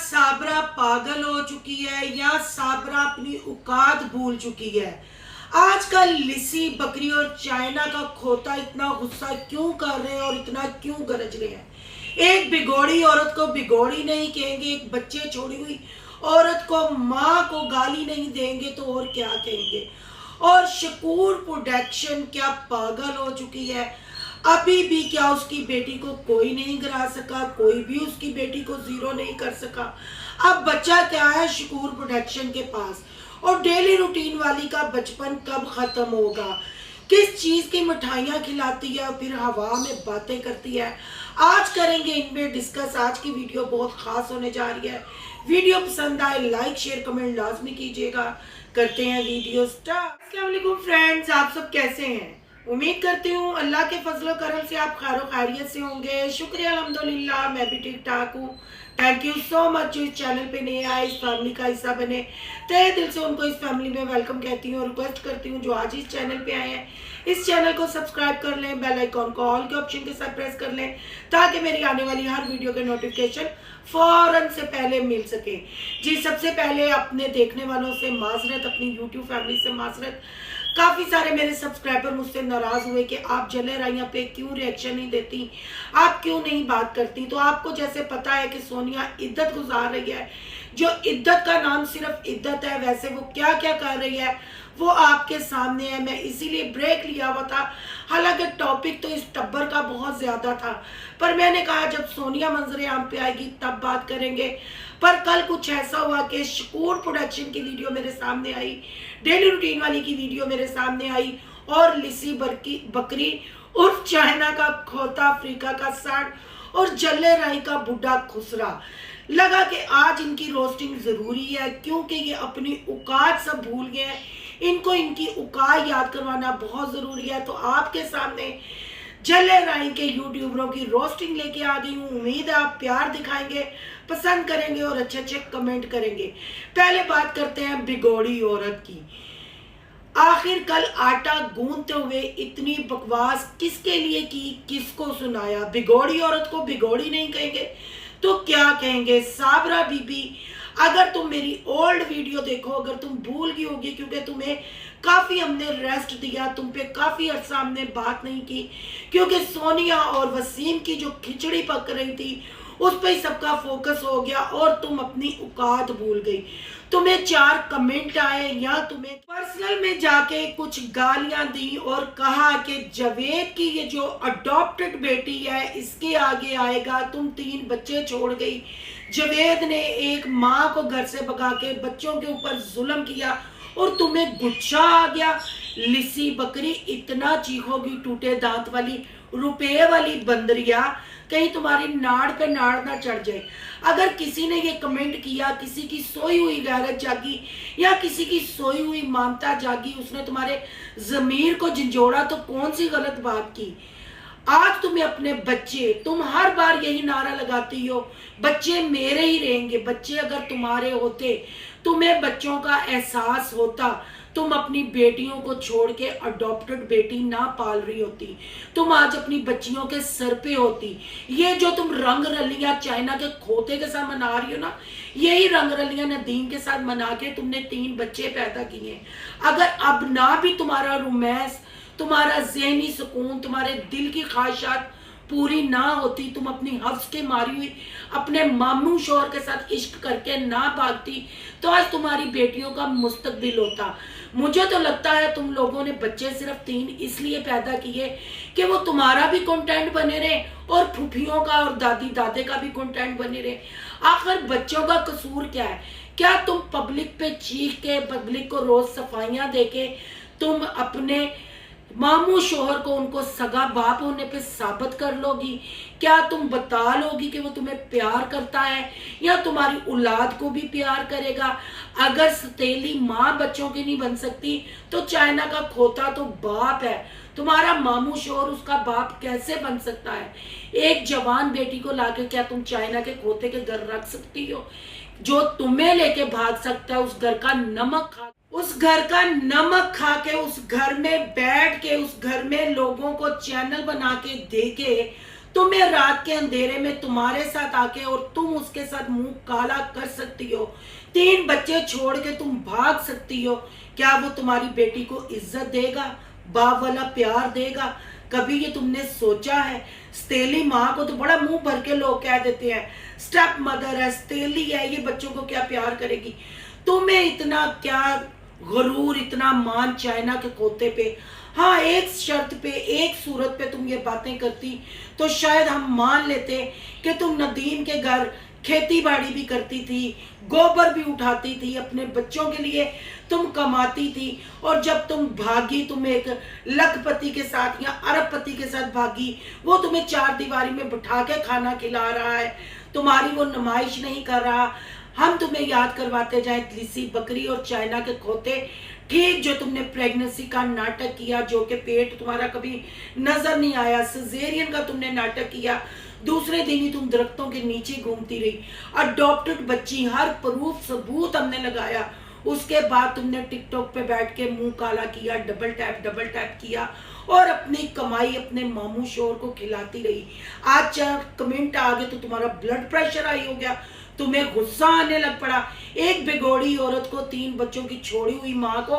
साबरा पागल हो चुकी है या साबरा अपनी औकात भूल चुकी है। आजकल लिसी बकरी और चाइना का खोता इतना गुस्सा क्यों कर रहे हैं और इतना क्यों गरज रहे हैं। एक बिगोड़ी औरत को बिगोड़ी नहीं कहेंगे, एक बच्चे छोड़ी हुई औरत को माँ को गाली नहीं देंगे तो और क्या कहेंगे। और शकूर प्रोडक्शन क्या पागल हो चुकी है। अभी भी क्या उसकी बेटी को कोई नहीं गिरा सका, कोई भी उसकी बेटी को जीरो नहीं कर सका। अब बच्चा क्या है शकूर प्रोडक्शन के पास। और डेली रूटीन वाली का बचपन कब खत्म होगा। किस चीज की मिठाइयाँ खिलाती है फिर हवा में बातें करती है। आज करेंगे इनमें डिस्कस। आज की वीडियो बहुत खास होने जा रही है। वीडियो पसंद आए लाइक शेयर कमेंट लाजमी कीजिएगा। करते हैं वीडियो स्टार्ट। अस्सलाम वालेकुम फ्रेंड्स, आप सब कैसे हैं। उम्मीद करती हूँ अल्लाह के फजल करम से आप खैर खैरियत से होंगे। शुक्रिया अल्हम्दुलिल्लाह, मैं भी ठीक ठाक हूँ। थैंक यू सो मच जो इस चैनल पे नए आए, इस फैमिली का हिस्सा बने। तहे दिल से उनको इस फैमिली में वेलकम कहती हूँ और रिक्वेस्ट करती हूँ जो आज इस चैनल पे आए हैं इस चैनल को सब्सक्राइब कर लें, बेल आइकॉन को ऑल के ऑप्शन के साथ प्रेस कर लें ताकि मेरी आने वाली हर वीडियो के नोटिफिकेशन फौरन से पहले मिल सके। जी सबसे पहले अपने देखने वालों से माजरत, अपनी यूट्यूब फैमिली से माजरत। काफ़ी सारे मेरे सब्सक्राइबर मुझसे नाराज़ हुए कि आप जले राइया पे क्यों रिएक्शन नहीं देती, आप क्यों नहीं बात करती। तो आपको जैसे पता है कि सोनिया इद्दत गुजार रही है, जो इद्दत का नाम सिर्फ इद्दत है, वैसे वो क्या क्या कर रही है वो आपके सामने है। मैं इसीलिए ब्रेक लिया हुआ था, हालांकि टॉपिक तो इस टब्बर का बहुत ज़्यादा था, पर मैंने कहा जब सोनिया मंजरे आम पे आएगी तब बात करेंगे। पर कल कुछ ऐसा हुआ कि शकूर प्रोडक्शन की वीडियो मेरे सामने आई, डेली रूटीन वाली की वीडियो मेरे सामने आई और लिसी बकरी उर्फ चाइना का खोता, अफ्रीका का सांड और जल्ले राई का बुढ़ा खुसरा। लगा कि आज इनकी रोस्टिंग ज़रूरी है क्योंकि ये अपनी औकात सब भूल गए हैं। इनको इनकी औकात याद करवाना बहुत ज़रूरी है। तो आपके सामने जल्ले राई के यूट्यूबरों की रोस्टिंग लेके आ गई हूँ। उम्मीद है आप प्यार दिखाएंगे, पसंद करेंगे और अच्छे अच्छे कमेंट करेंगे। पहले बात करते हैं बिगोड़ी औरत की। आखिर कल आटा गूंथते हुए इतनी बकवास किसके लिए की, किसको सुनाया। बिगोड़ी औरत को बिगोड़ी नहीं कहेंगे तो क्या कहेंगे। साबरा बीबी, अगर तुम मेरी ओल्ड वीडियो देखो, अगर तुम भूल गई होगी क्योंकि तुम्हें काफ़ी हमने रेस्ट दिया, तुम पे काफ़ी अर्सा हमने बात नहीं की क्योंकि सोनिया और वसीम की जो खिचड़ी पक रही थी उस पर ही सबका फोकस हो गया और तुम अपनी औकात भूल गई। तुम्हें 4 कमेंट आए या तुम्हें पर्सनल में जाके कुछ गालियां दी और कहा कि जावेद की ये जो अडॉप्टेड बेटी है इसके आगे आएगा। तुम 3 बच्चे छोड़ गई। जावेद ने एक माँ को घर से भगा के बच्चों के ऊपर जुल्म किया और तुम्हें गुस्सा आ गया। लिसी बकरी, इतना चीखोगी टूटे दांत वाली, रुपए वाली बंदरिया, कहीं तुम्हारी नाड़ पे नाड़ ना चढ़ जाए। अगर किसी ने ये कमेंट किया, किसी की सोई हुई गैरत जागी या किसी की सोई हुई ममता जागी, उसने तुम्हारे जमीर को झंझोड़ा तो कौन सी गलत बात की। आज तुम्हें अपने बच्चे, तुम हर बार यही नारा लगाती हो बच्चे मेरे ही रहेंगे। बच्चे अगर तुम्हारे होते, तुम्हें बच्चों का एहसास होता, तुम अपनी बेटियों को छोड़ के अडॉप्टेड बेटी ना पाल रही होती, तुम आज अपनी बच्चियों के सर पे होती। ये जो तुम रंग रलियां चाइना के खोते के साथ मना रही हो ना, यही रंग रलियां नदीम के साथ मना के तुमने 3 बच्चे पैदा किए। अगर अब ना भी तुम्हारा रोमांस, तुम्हारा ज़हनी सुकून, तुम्हारे दिल की ख्वाहिशात पूरी ना होती, तुम अपनी हफ्स के मारी हुई अपने मामू शोहर के साथ इश्क करके ना भागती, तो आज तुम्हारी बेटियों का मुस्तकबिल होता। मुझे तो लगता है तुम लोगों ने बच्चे सिर्फ 3 इसलिए पैदा किए कि वो तुम्हारा भी कंटेंट बने रहे और फूफियों का और दादी दादे का भी कंटेंट बने रहे। आखिर बच्चों का कसूर क्या है। क्या तुम पब्लिक पे चीख के, पब्लिक को रोज सफाइयाँ दे के तुम अपने मामू शोहर को उनको सगा बाप होने पे साबित कर लोगी। क्या तुम बता लोगी कि वो तुम्हें प्यार करता है या तुम्हारी औलाद को भी प्यार करेगा। अगर सतीली माँ बच्चों की नहीं बन सकती तो चाइना का खोता तो बाप है, तुम्हारा मामू शोहर उसका बाप कैसे बन सकता है। एक जवान बेटी को लाके क्या तुम चाइना के खोते के घर रख सकती हो। जो तुम्हें लेके भाग सकता है उस घर का नमक खा, उस घर का नमक खा के, उस घर में बैठ के, उस घर में लोगों को चैनल बना के दे के तुम्हें रात के अंधेरे में तुम्हारे साथ आके और तुम उसके साथ मुंह काला कर सकती हो, 3 बच्चे छोड़ के तुम भाग सकती हो। क्या वो तुम्हारी बेटी को इज्जत देगा, बाप वाला प्यार देगा? कभी ये तुमने सोचा है? स्तेली माँ को तो बड़ा मुंह भर के लोग कह देते हैं स्टेप मदर है, स्तेली है, ये बच्चों को क्या प्यार करेगी। तुम्हें इतना क्या गरूर, इतना मान चाइना के खोते पे। हाँ, एक शर्त पे, एक सूरत पे तुम ये बातें करती तो शायद हम मान लेते कि तुम नदीम के घर खेती बाड़ी भी करती थी, गोबर भी उठाती थी, अपने बच्चों के लिए तुम कमाती थी, और जब तुम भागी, तुम एक लखपति के साथ या अरबपति के साथ भागी, वो तुम्हें 4 दीवारी में बिठा के खाना खिला रहा है, तुम्हारी वो नुमाइश नहीं कर रहा। हम तुम्हें याद करवाते जाए लिसी बकरी और चाइना के खोते, ठीक जो तुमने प्रेगनेंसी का नाटक किया, जो कि पेट तुम्हारा कभी नजर नहीं आया, सिजेरियन का तुमने नाटक किया, दूसरे दिन ही तुम दरख्तों के नीचे घूमती रही, अडॉप्टेड बच्ची, हर प्रूफ सबूत हमने लगाया। उसके बाद तुमने टिकटॉक पे बैठ के मुंह काला किया, डबल टैप किया और अपनी कमाई अपने मामू शोर को खिलाती रही। आज 4 कमेंट आ गए तो तुम्हारा ब्लड प्रेशर हाई हो गया, तुम्हें गुस्सा आने लग पड़ा। एक बिगोड़ी औरत को, 3 बच्चों की छोड़ी हुई माँ को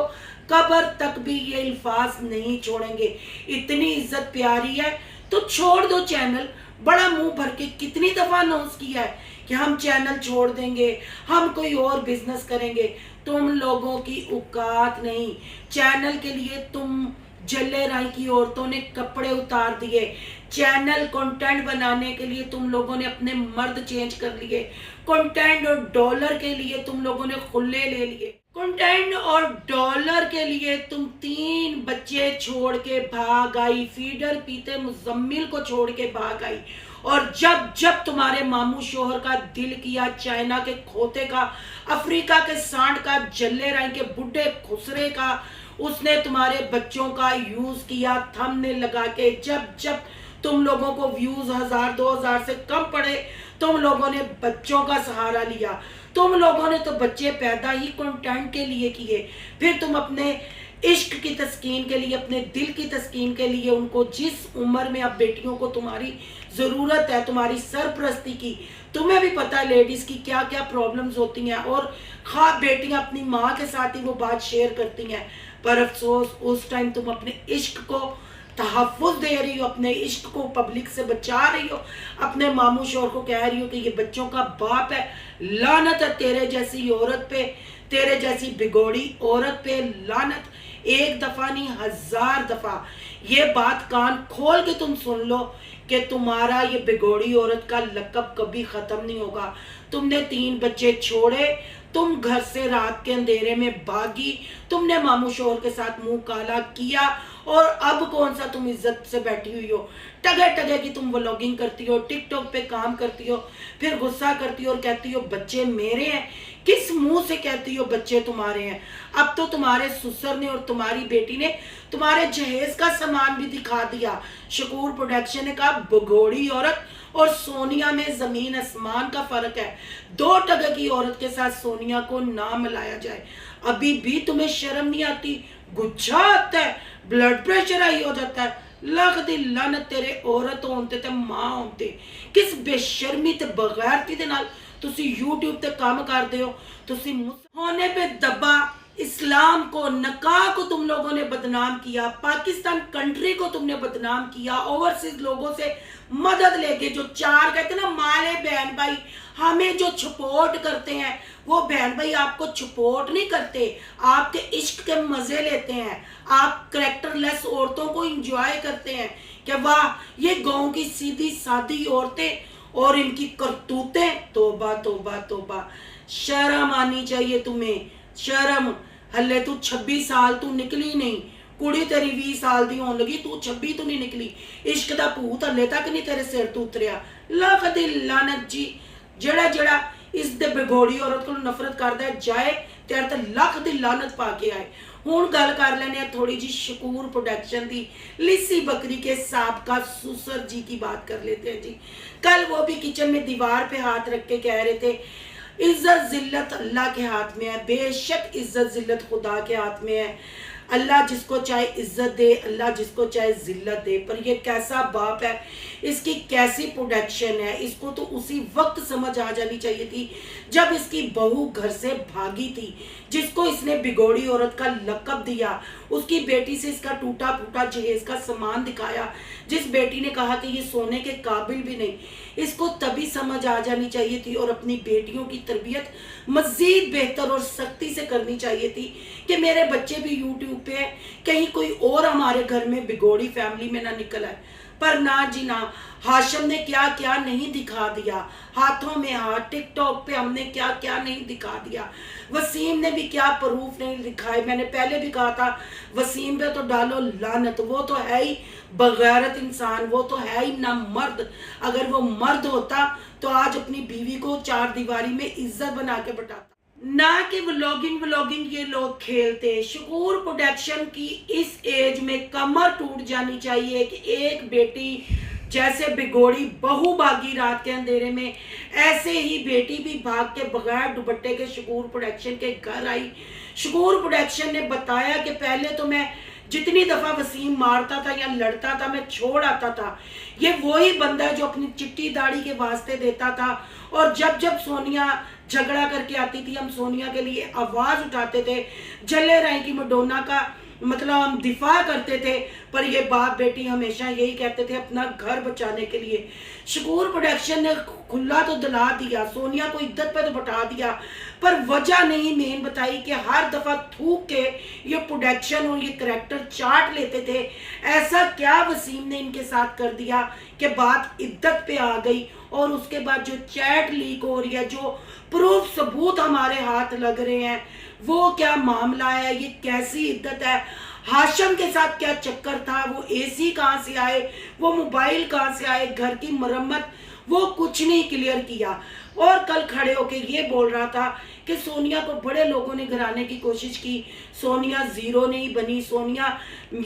कब्र तक भी ये अल्फाज नहीं छोड़ेंगे। इतनी इज्जत प्यारी है तो छोड़ दो चैनल। बड़ा मुंह भर के कितनी दफा अनाउंस किया है कि हम चैनल छोड़ देंगे, हम कोई और बिजनेस करेंगे। तुम लोगों की औकात नहीं। चैनल के लिए तुम जल्ले राय की औरतों ने कपड़े उतार दिए, चैनल कंटेंट बनाने के लिए तुम लोगों ने अपने मर्द चेंज कर लिए, कंटेंट और डॉलर के लिए तुम लोगों ने खुले ले लिए, कंटेंट और डॉलर के लिए तुम 3 बच्चे छोड़ के भाग आई, फीडर पीते मुजम्मिल को छोड़ के भाग आई। और जब जब तुम्हारे मामू शोहर का दिल किया, चाइना के खोते का, अफ्रीका के सांड का, जल्ले राय के बुढ़े खुसरे का, उसने तुम्हारे बच्चों का यूज किया थंबनेल लगा के। जब जब तुम लोगों को व्यूज 1000-2000 से कम पड़े, तुम लोगों ने बच्चों का सहारा लिया। तुम लोगों ने तो बच्चे पैदा ही कंटेंट के लिए किए, फिर तुम अपने इश्क की तस्कीन के लिए, अपने दिल की तस्कीन के लिए उनको, जिस उम्र में अब बेटियों को तुम्हारी जरूरत है, तुम्हारी सरपरस्ती की, तुम्हें भी पता है लेडीज की क्या क्या प्रॉब्लम्स होती हैं, और खा बेटियां अपनी माँ के साथ ही वो बात शेयर करती हैं। पर अफसोस उस टाइम तुम अपने इश्क को तहफ़्फ़ुज़ दे रही हो, अपने इश्क को पब्लिक से बचा रही हो, अपने मामू शोर को कह रही हो कि ये बच्चों का बाप है। लानत है तेरे जैसी औरत पे, तेरे जैसी बिगोड़ी औरत पे लानत। 1 दफा नहीं 1000 दफा ये बात कान खोल के तुम सुन लो कि तुम्हारा ये बिगोड़ी औरत का लक़ब कभी खत्म नहीं होगा। तुमने 3 बच्चे छोड़े, तुम घर से रात के अंधेरे में भागी, तुमने मामू शोहर के साथ मुंह काला किया, और अब कौन सा तुम इज्जत से बैठी हुई हो। टगे टगे की तुम व्लॉगिंग करती हो, टिकटॉक पे काम करती हो, फिर गुस्सा करती हो और कहती हो बच्चे मेरे हैं। किस मुंह से कहती हो बच्चे तुम्हारे हैं? अब तो तुम्हारे ससुर ने और तुम्हारी बेटी ने तुम्हारे जहेज का सामान भी दिखा दिया। शकूर प्रोडक्शन ने कहा भगोड़ी औरत और सोनिया में जमीन आसमान का फर्क है। 2 टगे की औरत के साथ सोनिया को ना मिलाया जाए। अभी भी तुम्हें शर्म नहीं आती? गुच्छा आता है, ब्लड प्रेशर हाई हो जाता है। लख दी लानत तेरे औरत होते ते मां होते। किस बेशर्मी ते बगैरती दे नाल तुसी यूट्यूब ते काम करते हो। तुसी होने पे दबा इस्लाम को, नकाह को तुम लोगों ने बदनाम किया, पाकिस्तान कंट्री को तुमने बदनाम किया, ओवरसीज लोगों से मदद लेके, जो 4 कहते ना माले बहन भाई हमें जो सपोर्ट करते हैं, वो बहन भाई आपको सपोर्ट नहीं करते, आपके इश्क के मजे लेते हैं। आप करेक्टरलेस औरतों को एंजॉय करते हैं कि वाह ये गांव की सीधी सादी औरतें और इनकी करतूतें। तोबा तोबा तोबा, शर्म आनी चाहिए तुम्हें, शर्म। हले तू 26 साल तू निकली नहीं, कुड़ी तेरी 20 साल दी होने लगी, तू 26 तो नहीं निकली। इश्क दा भूत हले तक नहीं तेरे सिर तो उतरिया। लख दी लानत जी, जड़ा जड़ा इस दे बिगोड़ी औरत को नफरत करदा है जाए तेरे ते लख दी लानत पा के आए। हुण गल कर लेने थोड़ी जी शकूर प्रोडक्शन दी, लिसी बकरी के साबका ससुर जी की बात कर लेते हैं जी। कल वो भी किचन में दीवार पे हाथ रख के कह रहे थे इज्जत जिल्लत अल्लाह के हाथ में है। बेशक इज्जत जिल्लत खुदा के हाथ में है। अल्लाह जिसको चाहे इज्जत दे, अल्लाह जिसको चाहे जिल्लत दे। पर ये कैसा बाप है, इसकी कैसी प्रोडक्शन है, इसको तो उसी वक्त समझ आ जानी चाहिए थी जब इसकी बहू घर से भागी थी, जिसको इसने बिगोड़ी औरत का लक़ब दिया, उसकी बेटी से इसका टूटा फूटा जहेज का सामान दिखाया, जिस बेटी ने कहा कि ये सोने के काबिल भी नहीं। इसको तभी समझ आ जानी चाहिए थी और अपनी बेटियों की तरबियत मज़ीद बेहतर और सख्ती से करनी चाहिए थी कि मेरे बच्चे भी यूट्यूब पे हैं, कहीं कोई और हमारे घर में बिगोड़ी फैमिली में ना निकल आए। पर ना जी ना, हाशम ने क्या क्या नहीं दिखा दिया, हाथों में हाथ, टिकटॉक पे हमने क्या क्या नहीं दिखा दिया, वसीम ने भी क्या प्रूफ नहीं दिखाए। मैंने पहले भी कहा था वसीम पे तो डालो लानत, वो तो है ही बगैरत इंसान, वो तो है ही ना मर्द। अगर वो मर्द होता तो आज अपनी बीवी को चार दीवारी में इज्जत बना के बैठाता, ना कि व्लॉगिंग ये लोग खेलते। शकूर प्रोडक्शन की इस एज में कमर टूट जानी चाहिए कि एक बेटी जैसे बिगोड़ी बहू भागी रात के अंधेरे में, ऐसे ही बेटी भी भाग के बगैर दुपट्टे के शकूर प्रोडक्शन के घर आई। शकूर प्रोडक्शन ने बताया कि पहले तो मैं जितनी दफा वसीम मारता था या लड़ता था मैं छोड़ आता था, ये वही बंदा है जो अपनी चिट्टी दाढ़ी के वास्ते देता था, और जब जब सोनिया झगड़ा करके आती थी हम सोनिया के लिए आवाज उठाते थे, जले राय की मडोना का मतलब हम दिफा करते थे। पर ये बाप बेटी हमेशा यही कहते थे अपना घर बचाने के लिए। शकूर प्रोडक्शन ने खुला तो दिला दिया, सोनिया को इद्दत पे तो बैठा दिया, पर वजह नहीं मेन बताई कि हर दफा थूक के ये प्रोडक्शन और ये करैक्टर चाट लेते थे। ऐसा क्या वसीम ने इनके साथ कर दिया कि बात इद्दत पे आ गई, और उसके बाद जो चैट लीक हो रही है, जो प्रूफ सबूत हमारे हाथ लग रहे हैं, वो क्या मामला है, ये कैसी इद्दत है, हाशम के साथ क्या चक्कर था, वो एसी कहाँ से आए, वो मोबाइल कहाँ से आए, घर की मरम्मत, वो कुछ नहीं क्लियर किया। और कल खड़े होके ये बोल रहा था कि सोनिया को बड़े लोगों ने गिराने की कोशिश की, सोनिया जीरो नहीं बनी, सोनिया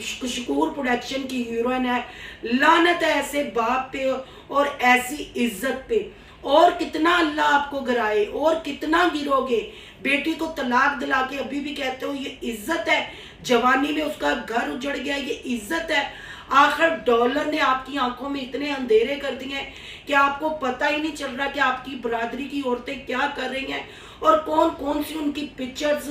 शकूर प्रोडक्शन की हीरोइन है। लानत है ऐसे बाप पे और ऐसी इज्जत पे। और कितना अल्लाह आपको गिराए और कितना गिरोगे। बेटी को तलाक दिला के अभी भी कहते हो ये इज्जत है, जवानी में उसका घर उजड़ गया, ये इज्जत है। आखिर डॉलर ने आपकी आंखों में इतने अंधेरे कर दिए हैं कि आपको पता ही नहीं चल रहा कि आपकी बरादरी की औरतें क्या कर रही हैं, और कौन कौन सी उनकी पिक्चर्स,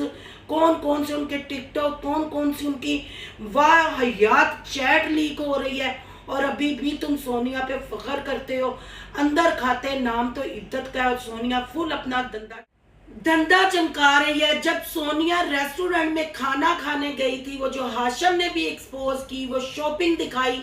कौन कौन से उनके टिकटॉक, कौन कौन सी उनकी वाहियात चैट लीक हो रही है। और अभी भी तुम सोनिया पे फख्र करते हो, अंदर खाते नाम तो इज्जत का है, और सोनिया फुल अपना धंधा चमका रही है। जब सोनिया रेस्टोरेंट में खाना खाने गई थी, वो जो हाशम ने भी एक्सपोज की, वो शॉपिंग दिखाई,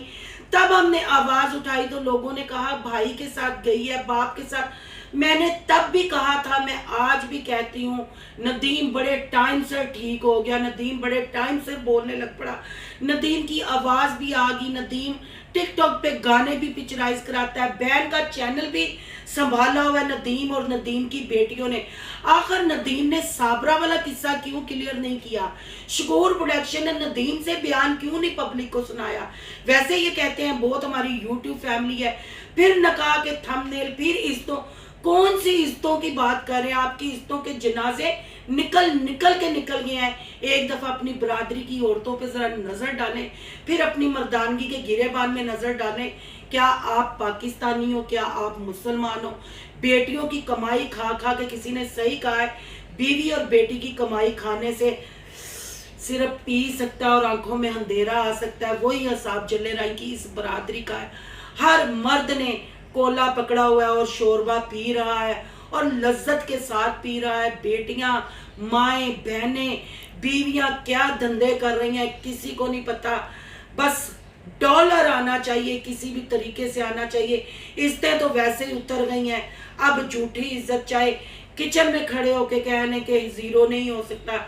तब हमने आवाज उठाई तो लोगों ने कहा भाई के साथ गई है, बाप के साथ। मैंने तब भी कहा था, मैं आज भी कहती हूँ, नदीम बड़े टाइम से ठीक हो गया, नदीम बड़े टाइम से बोलने लग पड़ा, नदीम की आवाज भी आ गई, नदीम टिकटॉक पे गाने भी पिक्चराइज कराता है, बैन का चैनल भी संभाला हुआ है नदीम और नदीम की बेटियों ने। आखिर नदीम ने साबरा वाला किस्सा क्यों क्लियर नहीं किया? शकूर प्रोडक्शन ने नदीम से बयान क्यों नहीं पब्लिक को सुनाया? वैसे ये कहते हैं बहुत हमारी यूट्यूब फैमिली है, फिर नका के थंबनेल, फिर इज्जतों, कौन सी इज्जतों की बात कर रहे हैं? आपकी इज्जतों के जनाजे निकल गए हैं। एक दफा अपनी बरादरी की औरतों पे जरा नजर डालें, फिर अपनी मर्दानगी के गिरेबान में नजर डालें। क्या आप पाकिस्तानी हो? क्या आप मुसलमान हो? बेटियों की कमाई खा खा के, किसी ने सही कहा है, बीवी और बेटी की कमाई खाने से सिर्फ पी सकता है और आंखों में अंधेरा आ सकता है। वही हिसाब जले राय की इस बरादरी का है। हर मर्द ने कोला पकड़ा हुआ है और शोरबा पी रहा है और लज्जत के साथ पी रहा है। बेटियां, माएँ, बहनें, बीवियां क्या धंधे कर रही हैं किसी को नहीं पता। बस डॉलर आना चाहिए, किसी भी तरीके से आना चाहिए। इज्जतें तो वैसे ही उतर गई हैं। अब झूठी इज्जत, चाहे किचन में खड़े होके कहने के जीरो नहीं हो सकता।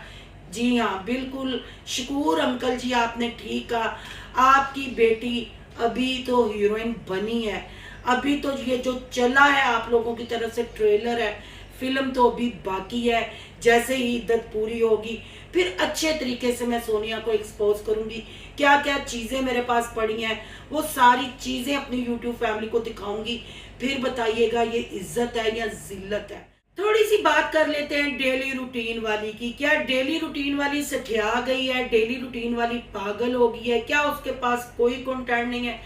जी हाँ, बिल्कुल शकूर अंकल जी, आपने ठीक कहा। आपकी बेटी अभी तो हीरोइन बनी है, अभी तो ये जो चला है आप लोगों की तरफ से ट्रेलर है, फिल्म तो अभी बाकी है। जैसे ही इद्दत पूरी होगी फिर अच्छे तरीके से मैं सोनिया को एक्सपोज करूंगी। क्या क्या चीज़ें मेरे पास पड़ी हैं वो सारी चीज़ें अपनी यूट्यूब फैमिली को दिखाऊंगी। फिर बताइएगा ये इज्जत है या जिल्लत है। थोड़ी सी बात कर लेते हैं डेली रूटीन वाली की। क्या डेली रूटीन वाली सठिया गई है? डेली रूटीन वाली पागल हो गई है क्या? उसके पास कोई कंटेंट नहीं है,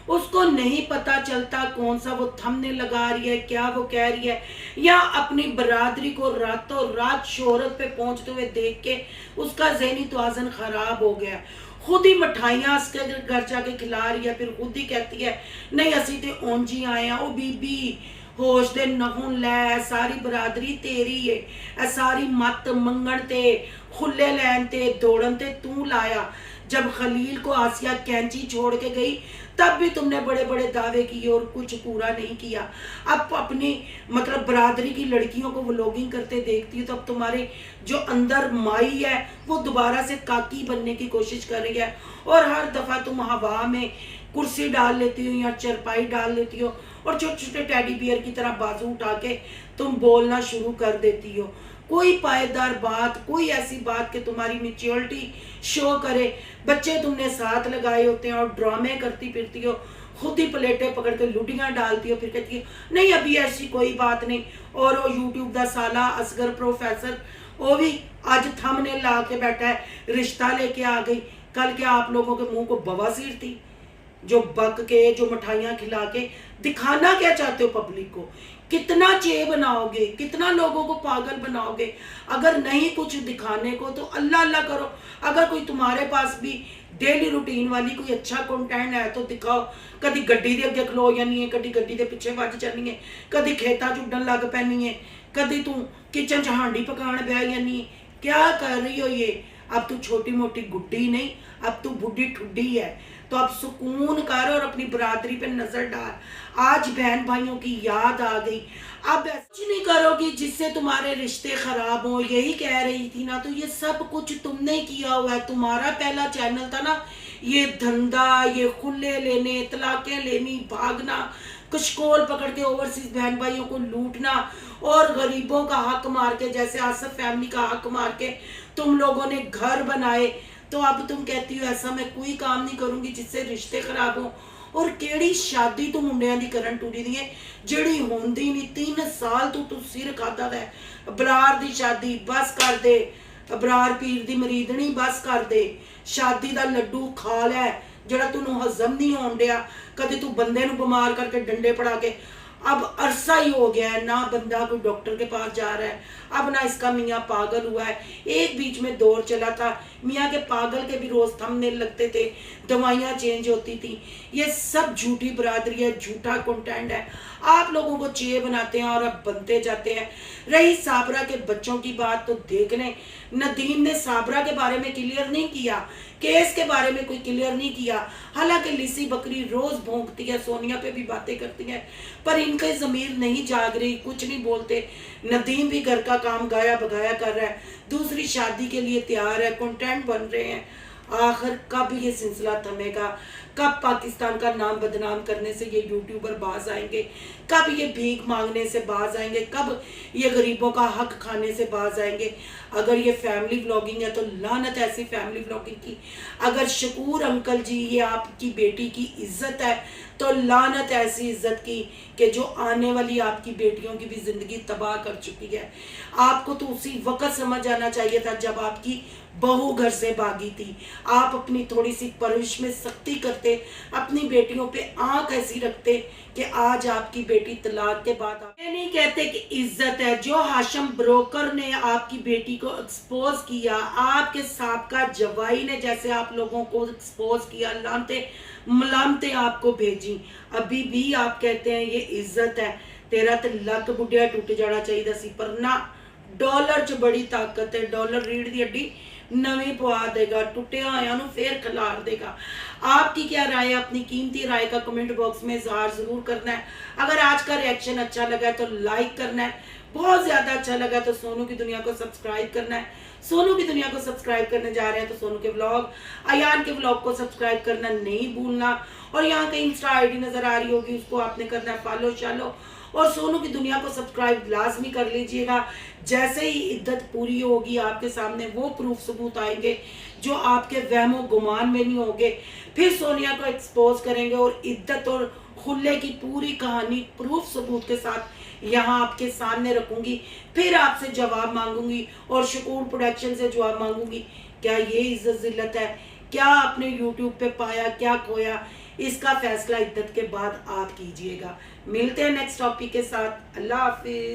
उसको नहीं पता चलता कौन सा वो थंबनेल लगा रही है, क्या वो कह रही है, या अपनी बरादरी को रातों रात शोहरत पे पहुंचते हुए देख के उसका ज़हनी तवाज़ुन खराब हो गया। खुद ही मिठाइयां उसके घर जाके खिला रही है, फिर खुद ही कहती है नहीं असी ते ਉਂਝ ही आए हैं। ओ बीबी होश दे नहुन लै, सारी बरादरी तेरी है, ए सारी मत मंगण ते खुले लैन ते दौड़न ते तू लाया। जब खलील को आसिया कैंची छोड़ के गई तब भी तुमने बड़े बड़े दावे किए और कुछ पूरा नहीं किया। अब अपनी मतलब बरादरी की लड़कियों को व्लॉगिंग करते देखती हो तो अब तुम्हारे जो अंदर माई है वो दोबारा से काकी बनने की कोशिश कर रही है, और हर दफ़ा तुम हवा में कुर्सी डाल लेती हो या चरपाई डाल लेती हो और छोटे छोटे टेडी बियर की तरह बाजू उठा के तुम बोलना शुरू कर देती हो। कोई पायदार बात, कोई ऐसी बात कि तुम्हारी मेच्योरिटी शो करे। बच्चे तुमने साथ लगाए होते हैं और ड्रामे करती फिरती हो, खुद ही प्लेटें पकड़ के लुटियां डालती हो, फिर कहती है नहीं अभी ऐसी कोई बात नहीं। और वो यूट्यूब का साला असगर प्रोफेसर वो भी आज थंबनेल ला के बैठा है, रिश्ता लेके आ गई। कल क्या आप लोगों के मुंह को बवासीर थी? जो बक के, जो मिठाइयाँ खिला के दिखाना क्या चाहते हो पब्लिक को? कितना चे बनाओगे, कितना लोगों को पागल बनाओगे? अगर नहीं कुछ दिखाने को तो अल्लाह अल्लाह करो। अगर कोई तुम्हारे पास भी डेली रूटीन वाली कोई अच्छा कंटेंट है तो दिखाओ। कभी गड्डी दे अगे खलो जानी है, कभी गड्डी के पिछे वज जानी है, कभी खेता चुडन लग पैनी है, कभी तू किचन च हांडी पकाने बह जानी है। क्या कर रही हो ये? अब तू छोटी मोटी गुड्डी नहीं, अब तू बुढ़ी ठुड्डी है। तो अब सुकून कर और अपनी बरादरी पे नजर डाल। आज बहन भाइयों की याद आ गई। अब कुछ नहीं करोगी जिससे तुम्हारे रिश्ते खराब हो। यही कह रही थी ना, तो ये सब कुछ तुमने किया हुआ है। तुम्हारा पहला चैनल था ना, ये धंधा, ये खुले लेने, तलाकें लेनी, भागना, कशकोल पकड़ के ओवरसीज बहन भाइयों को लूटना और गरीबों का हक मार के, जैसे आसफ फैमिली का हक मार के तुम लोगों ने घर बनाए। तो अब तुम कहती हो ऐसा मैं कोई काम नहीं करूंगी जिससे रिश्ते खराब हो। और केड़ी शादी तू मुंडियां दी करन टुरी दी है जेड़ी होंदी नहीं। 3 साल तू सिर खाता है। बरार दी शादी बस कर दे, बरार पीर दी मरीदनी बस कर दे, शादी दा लड्डू खा लै जड़ा तूनू हजम नहीं होन दिया। कभी तू बंदे नू बीमार करके डंडे पड़ा के, अब अरसा ही हो गया है ना बंदा कोई डॉक्टर के पास जा रहा है, अब ना इसका मियाँ पागल हुआ है। एक बीच में दौर चला था मियाँ के पागल के भी रोज थंबनेल लगते थे, दवाइयाँ चेंज होती थी। ये सब झूठी बरादरी है, झूठा कंटेंट है। आप लोगों को चे बनाते हैं और अब बनते जाते हैं। रही साबरा के बच्चों की बात, तो देख लें नदीम ने साबरा के बारे में क्लियर नहीं किया, केस के बारे में कोई क्लियर नहीं किया। हालांकि लिसी बकरी रोज भौंकती है, सोनिया पे भी बातें करती है, पर इनके जमीर नहीं जाग रही, कुछ नहीं बोलते। नदीम भी घर का काम गाया बगाया कर रहा है, दूसरी शादी के लिए तैयार है, कंटेंट बन रहे हैं। आखिर कब ये सिलसिला थमेगा? कब पाकिस्तान का नाम बदनाम करने से ये यूट्यूबर बाज आएंगे? कब ये भीख मांगने से बाज आएंगे? कब ये गरीबों का हक खाने से बाज आएंगे? अगर ये फैमिली व्लॉगिंग है तो लानत ऐसी फैमिली व्लॉगिंग की। अगर शकूर अंकल जी ये आपकी बेटी की इज्जत है तो लानत ऐसी इज्जत की कि जो आने वाली आपकी बेटियों की भी जिंदगी तबाह कर चुकी है। आपको तो उसी वक्त समझ आना चाहिए था जब आपकी बहू घर से भागी थी। आप अपनी थोड़ी सी परवरिश में सख्ती करते, अपनी बेटियों पे आंख ऐसी रखते कि आज आपकी बेटी तलाक के बाद ये नहीं कहते कि इज्जत है। जो हाशिम ब्रोकर ने आपकी बेटी को एक्सपोज किया, आपके साबका जवाई ने जैसे आप लोगों को एक्सपोज किया, लानते मलामते आपको भेजी, अभी भी आप कहते हैं ये इज्जत है। तेरा तो लक बुढ़िया टूट जाना चाहिए सी, पर ना, डॉलर च बड़ी ताकत है। डॉलर रीढ़ की हड्डी नवी पवा देगा, टुटिया होया नू फिर खिलार देगा। आपकी क्या राय है? अपनी कीमती राय का कमेंट बॉक्स में इजहार जरूर करना है। अगर आज का रिएक्शन अच्छा लगा है तो लाइक करना है, बहुत ज्यादा अच्छा लगा तो सोनू की दुनिया को सब्सक्राइब करना है। सोनू की दुनिया को सब्सक्राइब करने जा रहे हैं तो सोनू के व्लॉग, अयान के व्लॉग को सब्सक्राइब करना नहीं भूलना। और यहाँ कहीं इंस्टा आईडी नजर आ रही होगी, उसको आपने करना है फॉलो शालो। और सोनू की दुनिया को सब्सक्राइब लाजमी कर लीजिएगा। जैसे ही इद्दत पूरी होगी आपके सामने वो प्रूफ सबूत आएंगे जो आपके वहमो गुमान में नहीं होंगे। फिर सोनिया को एक्सपोज करेंगे और इद्दत और खुले की पूरी कहानी प्रूफ सबूत के साथ यहाँ आपके सामने रखूंगी, फिर आपसे जवाब मांगूंगी और शकूर प्रोडक्शन से जवाब मांगूंगी। क्या ये इज्जत जिल्लत है? क्या आपने यूट्यूब पे पाया, क्या खोया? इसका फैसला इद्दत के बाद आप कीजिएगा। मिलते हैं नेक्स्ट टॉपिक के साथ। अल्लाह हाफिज।